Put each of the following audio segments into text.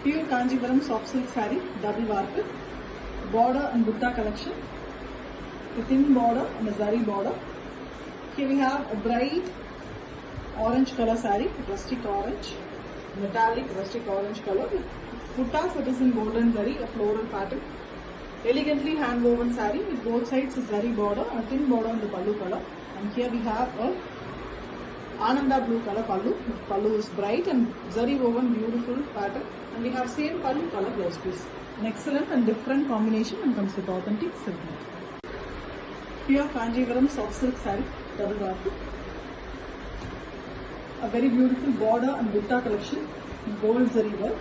Pure Kanjivaram soft silk saree, double warp, border and butta collection, a thin border and a zari border. Here we have a bright orange color saree, rustic orange, metallic rustic orange color with buttas that is in golden zari, a floral pattern. Elegantly hand woven saree with both sides a zari border, a thin border on the pallu color. And here we have a Ananda blue color pallu. Pallu is bright and zari woven beautiful pattern. And we have same pallu color blouse piece. An excellent and different combination and comes with authentic silk net. Pure Kanjivaram soft silk saree, double warp. A very beautiful border and butta collection, gold zari work.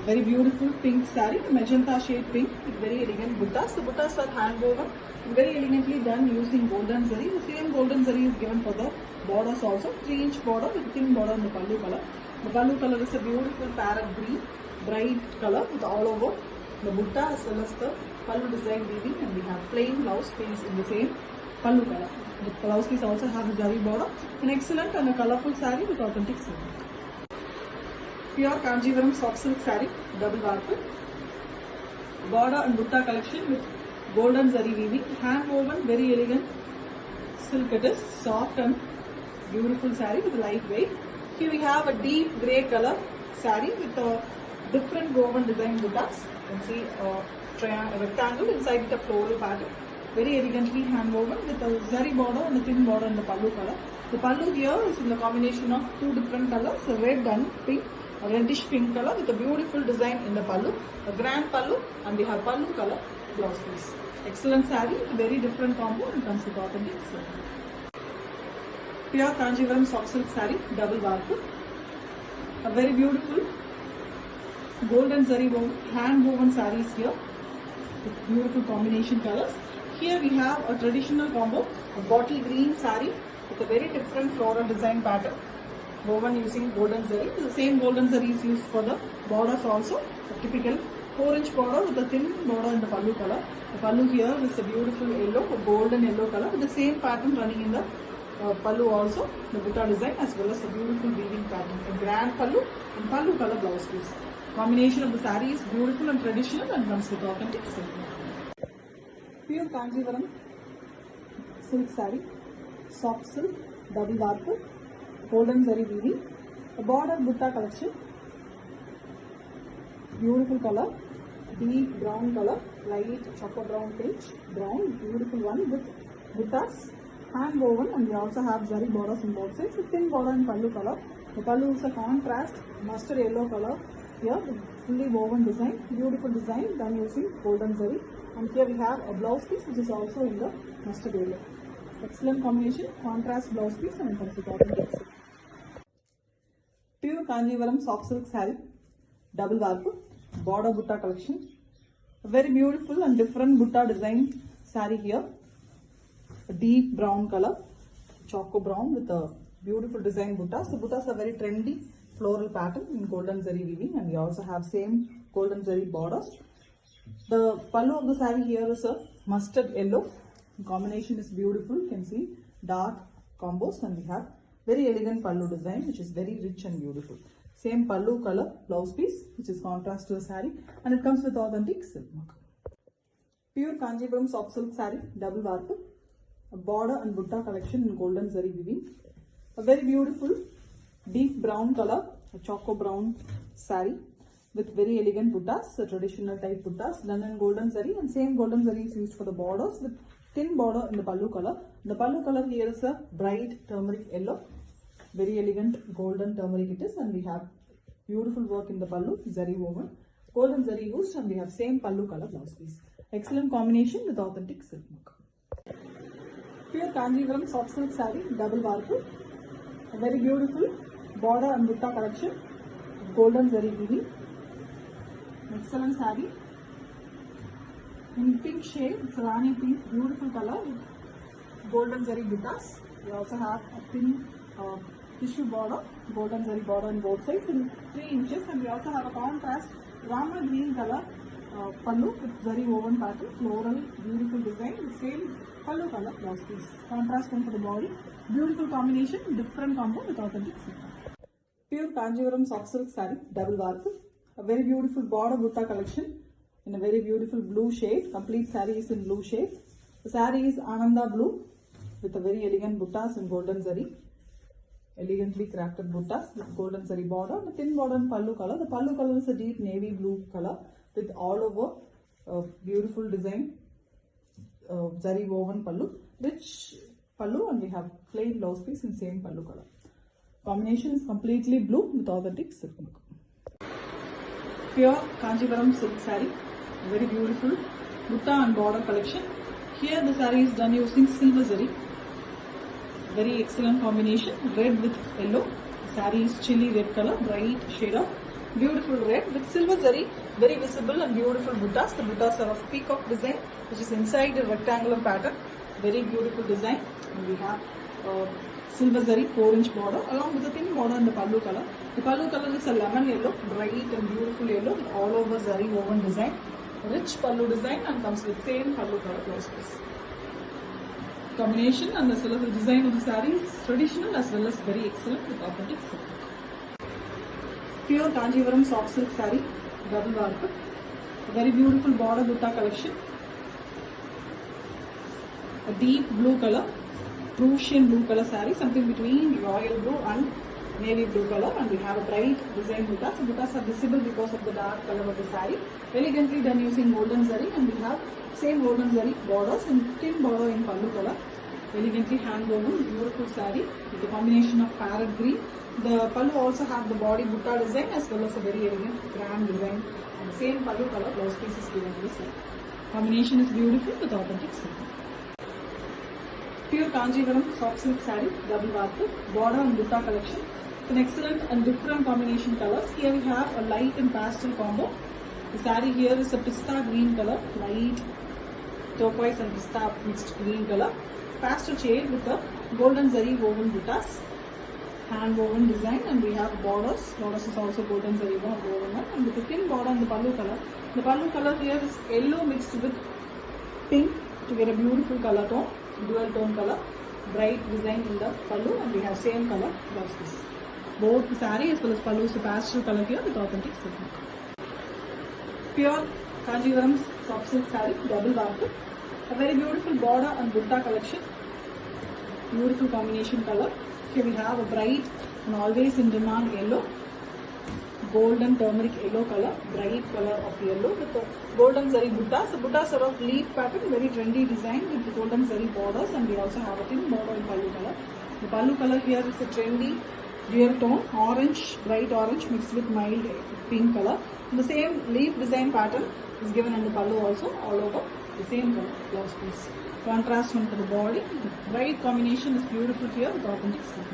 Very beautiful pink saree, magenta shade pink with very elegant buttas. The buttas are hand woven and very elegantly done using golden zari. The same golden zari is given for the borders also. 3-inch border with thin border on the pallu color. The pallu color is a beautiful parrot green, bright color with all over the butta as well as the pallu design weaving, and we have plain blouse piece in the same pallu color. The blouse piece also has a zari border. An excellent and a colorful saree with authentic silk. Pure Kanjivaram soft silk saree, double warp, border and butta collection with golden zari weaving, hand woven, very elegant silk it is, soft and beautiful saree with light weight. Here we have a deep grey color saree with a different woven design buttas. You can see a rectangle inside it a floral pattern. Very elegantly hand woven with a zari border and a thin border in the pallu color. The pallu here is in the combination of two different colors, a red and pink. A reddish pink color with a beautiful design in the pallu, a grand pallu, and we have pallu color blouse piece. Excellent saree with a very different combo and comes with authentic silk. Pure Kanjivaram soft silk saree, double warp. A very beautiful golden zari woven, hand woven sarees here with beautiful combination colors. Here we have a traditional combo, a bottle green saree with a very different floral design pattern, woven using golden zari. The same golden zari is used for the borders also. A typical 4-inch border with a thin border in the pallu color. The pallu here is a beautiful yellow, a golden yellow color with the same pattern running in the pallu also. The butta design as well as a beautiful weaving pattern. A grand pallu and pallu color blouse piece. Combination of the saree is beautiful and traditional and comes with authentic silk. Pure Kanjivaram silk saree, soft silk, double warp, golden zari weaving, a border butta collection, beautiful color, deep brown color, light chocolate brown pinch, brown, beautiful one with buttas, hand woven, and we also have zari borders on both sides with thin border in pallu color. The pallu is a contrast mustard yellow color here with fully woven design, beautiful design done using golden zari, and here we have a blouse piece which is also in the mustard yellow. Excellent combination, contrast blouse piece and comes with authentic silk. Pure Kanjivaram soft silk saree, double warp, border butta collection. A very beautiful and different butta design saree here. A deep brown color, choco brown with a beautiful design buttas. The buttas are very trendy floral pattern in golden zari weaving, and we also have same golden zari borders. The pallu of the saree here is a mustard yellow. The combination is beautiful. You can see dark combos, and we have very elegant pallu design which is very rich and beautiful. Same pallu color blouse piece which is contrast to the saree, and it comes with authentic silk mark. Pure Kanjivaram soft silk saree, double warp, a border and butta collection in golden zari weaving. A very beautiful deep brown color, a choco brown saree with very elegant buttas, a traditional type buttas done in golden zari, and same golden zari is used for the borders with thin border in the pallu color. The pallu color here is a bright turmeric yellow, very elegant golden turmeric it is, and we have beautiful work in the pallu, zari woven, golden zari used, and we have same pallu color blouse piece. Excellent combination with authentic silk mark. Pure Kanjivaram soft silk saree, double warp, a very beautiful border and butta collection, golden zari weaving. Excellent saree in pink shade, it's a Rani pink, beautiful color with golden zari buttas. We also have a thin tissue border, golden zari border on both sides in 3 inches, and we also have a contrast Rama green color pallu with zari woven pattern, floral, beautiful design, with same pallu color blouse piece. Contrast one for the body, beautiful combination, different combo with authentic silk. Pure Kanjivaram soft silk saree, double warp, A very beautiful border butta collection in a very beautiful blue shade. Complete saree is in blue shade. The saree is Ananda blue with a very elegant buttas in golden zari. Elegantly crafted buttas with golden zari border. The thin border in pallu color. The pallu color is a deep navy blue color with all over beautiful design. Zari woven pallu. Rich pallu, and we have plain blouse piece in same pallu color. Combination is completely blue with authentic silk work. Pure Kanjivaram silk saree, very beautiful butta and border collection. Here the saree is done using silver zari. Very excellent combination, red with yellow. The saree is chilli red color, bright shade of beautiful red with silver zari, very visible and beautiful buttas. The buttas are of peacock design, which is inside a rectangular pattern. Very beautiful design. And we have silver zari 4-inch border along with the thin border in the pallu color. The pallu color is a lemon yellow, bright and beautiful yellow with all over zari woven design. Rich pallu design and comes with same pallu color blouse piece. Combination and as well as the design of the saree is traditional as well as very excellent with authentic silk. Pure Kanjivaram soft silk saree, double work. A very beautiful border butta collection. A deep blue color, Prussian blue color saree, something between royal blue and navy blue color, and we have a bright design buttas. The buttas are visible because of the dark color of the saree. Elegantly done using golden zari, and we have same golden zari borders and thin border in pallu color. Elegantly hand woven, beautiful saree with the combination of parrot green. The pallu also have the body butta design as well as a very elegant grand design. And the same pallu color blouse piece is given to the saree. Combination is beautiful with authentic silk. Pure Kanjivaram soft silk saree, double work, border and butta collection. An excellent and different combination colors. Here we have a light and pastel combo. The saree here is a pista green color, light turquoise and pista mixed green color. Pastel shade with a golden zari woven buttas. Hand woven design, and we have borders. Borders is also golden zari woven, and with a thin border in the pallu color. The pallu color here is yellow mixed with pink to get a beautiful color tone. Dual tone color, bright design in the pallu, and we have same color blouse piece. Both the saree as well as pallu is a pastel color here with authentic silk. Pure Kanjivaram soft silk saree, double work. A very beautiful border and butta collection. Beautiful combination color. Here we have a bright and always in demand yellow, golden turmeric yellow color, bright color of yellow with the golden zari buttas. The buttas are of leaf pattern, very trendy design with the golden zari borders, and we also have a thin border in pallu color. The pallu color here is a trendy dual tone, orange, bright orange mixed with mild pink color. And the same leaf design pattern is given in the pallu also, all over the same color blouse piece. Contrast one for the body. The bright combination is beautiful here with authentic silk.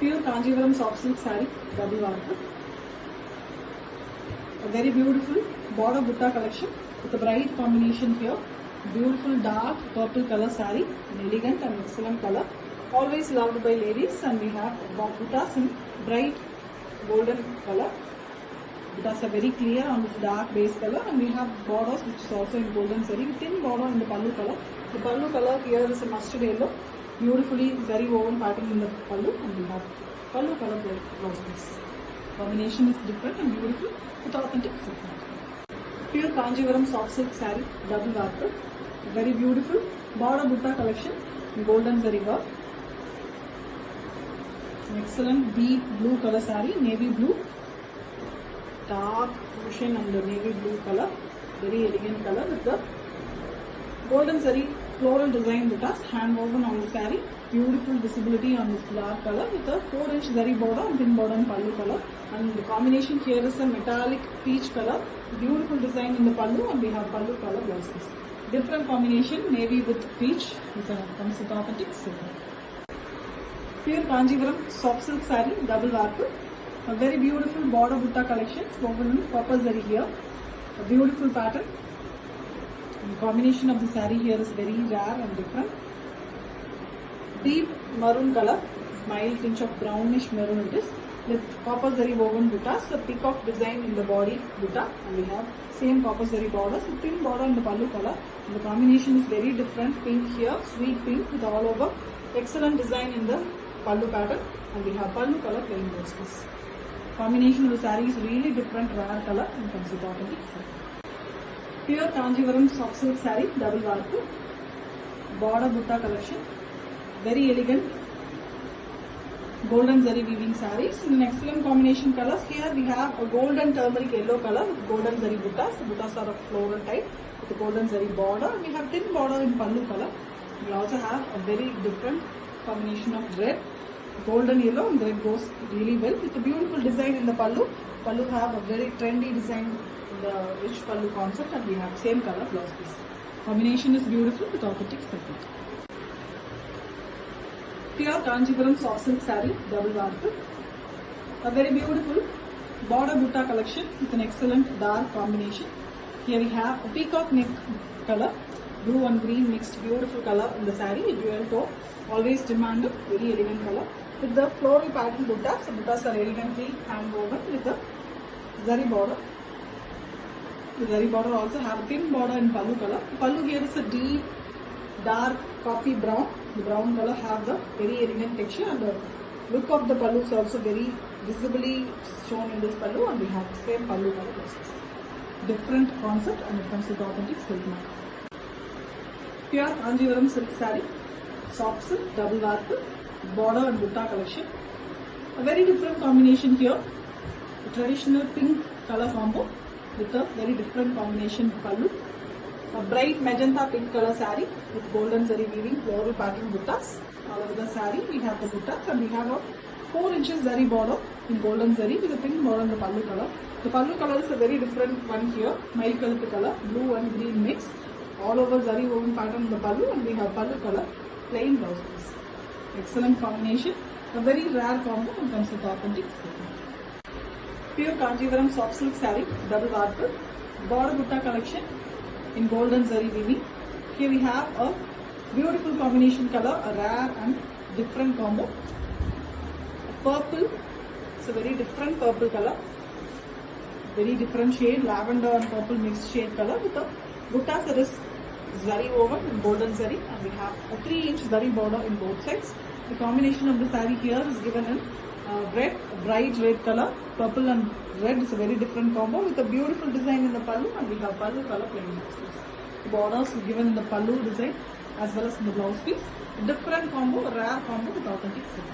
Pure Kanjivaram soft silk saree, double work. A very beautiful border butta collection with a bright combination here. Beautiful dark purple color saree, an elegant and excellent color. Always loved by ladies, and we have buttas in bright golden color. Buttas are very clear on this dark base color, and we have borders which is also in golden zari with thin border in the pallu color. The pallu color here is a mustard yellow. Beautifully zari woven pattern in the pallu, and we have pallu color blouse piece. Combination is different and beautiful with authentic silk. Pure Kanjivaram soft silk saree, double work. Very beautiful border butta collection in golden zari work. An excellent deep blue color saree, navy blue, dark Prussian and the navy blue color. Very elegant color with the golden zari floral design buttas, hand woven on the saree. Beautiful visibility on this dark color with a 4-inch zari border and thin border in pallu color. And the combination here is a metallic peach color. Beautiful design in the pallu, and we have pallu color blouse piece. Different combination, navy with peach. This comes with authentic silk. Pure Kanjivaram soft silk saree, double work. A very beautiful border butta collection woven in copper zari here. A beautiful pattern. The combination of the saree here is very rare and different. Deep maroon color, mild tinge of brownish maroon it is, with copper zari woven buttas, the peacock design in the body butta, and we have same copper zari borders with thin border in the pallu color. And the combination is very different, pink here, sweet pink with all over, excellent design in the pallu pattern, and we have pallu color plain blouse piece. Combination of the saree is really different, rare color and comes with authentic silk. Pure Kanjivaram soft silk saree, double warp, border butta collection, very elegant golden zari weaving sarees in an excellent combination colors. Here we have a golden turmeric yellow color with golden zari buttas. The buttas are of floral type with a golden zari border. We have thin border in pallu color. We also have a very different combination of red, golden yellow, and red goes really well with a beautiful design in the pallu. Pallu have a very trendy design in the rich pallu concept, and we have same color blouse piece. Combination is beautiful with authentic silk. Pure Kanjivaram soft silk saree, double warp. A very beautiful border butta collection with an excellent dark combination. Here we have a peacock neck color, blue and green mixed beautiful color in the saree, dual tone, always demanded, very elegant color. With the floral pattern buttas, the buttas are elegantly hand woven with a zari border. The zari border also have a thin border in pallu color. Pallu here is a deep dark coffee brown. The brown color have the very elegant texture, and the look of the pallu is also very visibly shown in this pallu, and we have the same pallu color process. Different concept, and it comes with authentic silk mark. Pure Kanjivaram silk saree, soft silk, double warp, border and butta collection. A very different combination here. A traditional pink color combo with a very different combination pallu. A bright magenta pink color saree with golden zari weaving floral pattern buttas. All over the saree we have the buttas, and we have a 4 inches zari border in golden zari with a pink border in the pallu color. The pallu color is a very different one here, milk color, blue and green mix. All over zari woven pattern in the pallu, and we have pallu color, plain blouse piece. Excellent combination, a very rare combo, and comes with authentic silk. Pure Kanjivaram soft silk saree, double warp, border butta collection in golden zari weaving. Here we have a beautiful combination color, a rare and different combo. A purple, it's a very different purple color, very different shade, lavender and purple mixed shade color with a buttas that is zari woven in golden zari, and we have a 3-inch zari border in both sides. The combination of the saree here is given in red, bright red color, purple and red is a very different combo with a beautiful design in the pallu, and we have pallu color plain blouse piece. The borders are given in the pallu design as well as in the blouse piece. A different combo, a rare combo with authentic silk.